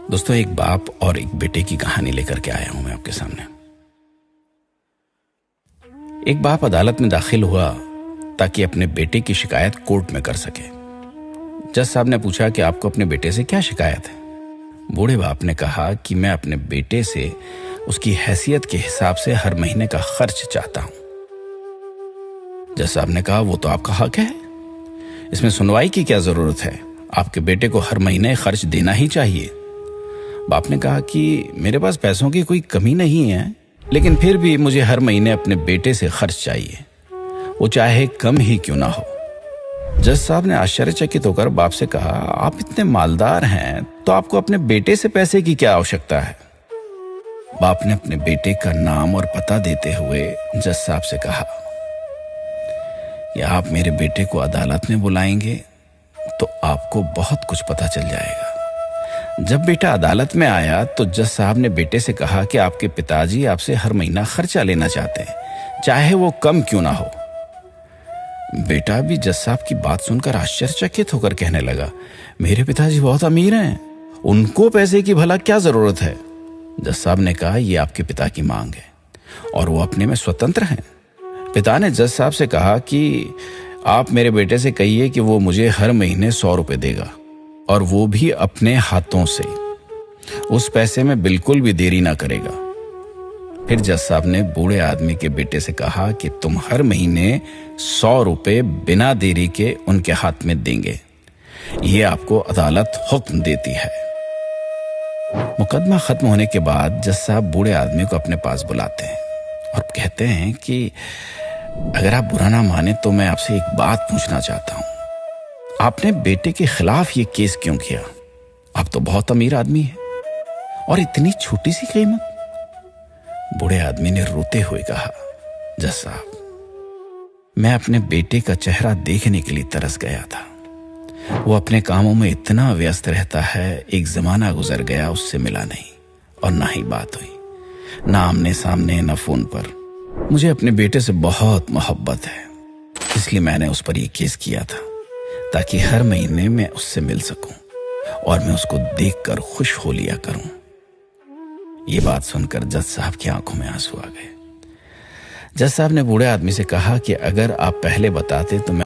दोस्तों, एक बाप और एक बेटे की कहानी लेकर के आया हूं मैं आपके सामने। एक बाप अदालत में दाखिल हुआ ताकि अपने बेटे की शिकायत कोर्ट में कर सके। जज साहब ने पूछा कि आपको अपने बेटे से क्या शिकायत है। बूढ़े बाप ने कहा कि मैं अपने बेटे से उसकी हैसियत के हिसाब से हर महीने का खर्च चाहता हूं। जज साहब ने कहा, वो तो आपका हक है, इसमें सुनवाई की क्या जरूरत है, आपके बेटे को हर महीने खर्च देना ही चाहिए। बाप ने कहा कि मेरे पास पैसों की कोई कमी नहीं है, लेकिन फिर भी मुझे हर महीने अपने बेटे से खर्च चाहिए, वो चाहे कम ही क्यों ना हो। जज साहब ने आश्चर्यचकित होकर बाप से कहा, आप इतने मालदार हैं तो आपको अपने बेटे से पैसे की क्या आवश्यकता है। बाप ने अपने बेटे का नाम और पता देते हुए जज साहब से कहा कि आप मेरे बेटे को अदालत में बुलाएंगे तो आपको बहुत कुछ पता चल जाएगा। जब बेटा अदालत में आया तो जज साहब ने बेटे से कहा कि आपके पिताजी आपसे हर महीना खर्चा लेना चाहते हैं, चाहे वो कम क्यों ना हो। बेटा भी जज साहब की बात सुनकर आश्चर्यचकित होकर कहने लगा, मेरे पिताजी बहुत अमीर हैं, उनको पैसे की भला क्या जरूरत है। जज साहब ने कहा, यह आपके पिता की मांग है और वो अपने में स्वतंत्र हैं। पिता ने जज साहब से कहा कि आप मेरे बेटे से कहिए कि वो मुझे हर महीने 100 रुपए देगा, और वो भी अपने हाथों से, उस पैसे में बिल्कुल भी देरी ना करेगा। फिर जज साहब ने बूढ़े आदमी के बेटे से कहा कि तुम हर महीने 100 रुपए बिना देरी के उनके हाथ में देंगे, ये आपको अदालत हुक्म देती है। मुकदमा खत्म होने के बाद जज साहब बूढ़े आदमी को अपने पास बुलाते हैं और कहते हैं कि अगर आप बुरा ना माने तो मैं आपसे एक बात पूछना चाहता हूं, आपने बेटे के खिलाफ ये केस क्यों किया? आप तो बहुत अमीर आदमी हैं और इतनी छोटी सी कीमत। बूढ़े आदमी ने रोते हुए कहा, जज साहब, मैं अपने बेटे का चेहरा देखने के लिए तरस गया था। वो अपने कामों में इतना व्यस्त रहता है, एक जमाना गुजर गया उससे मिला नहीं और ना ही बात हुई, ना आमने सामने ना फोन पर। मुझे अपने बेटे से बहुत मोहब्बत है, इसलिए मैंने उस पर यह केस किया था ताकि हर महीने मैं उससे मिल सकूं और मैं उसको देखकर खुश हो लिया करूं। ये बात सुनकर जज साहब की आंखों में आंसू आ गए। जज साहब ने बूढ़े आदमी से कहा कि अगर आप पहले बताते तो मैं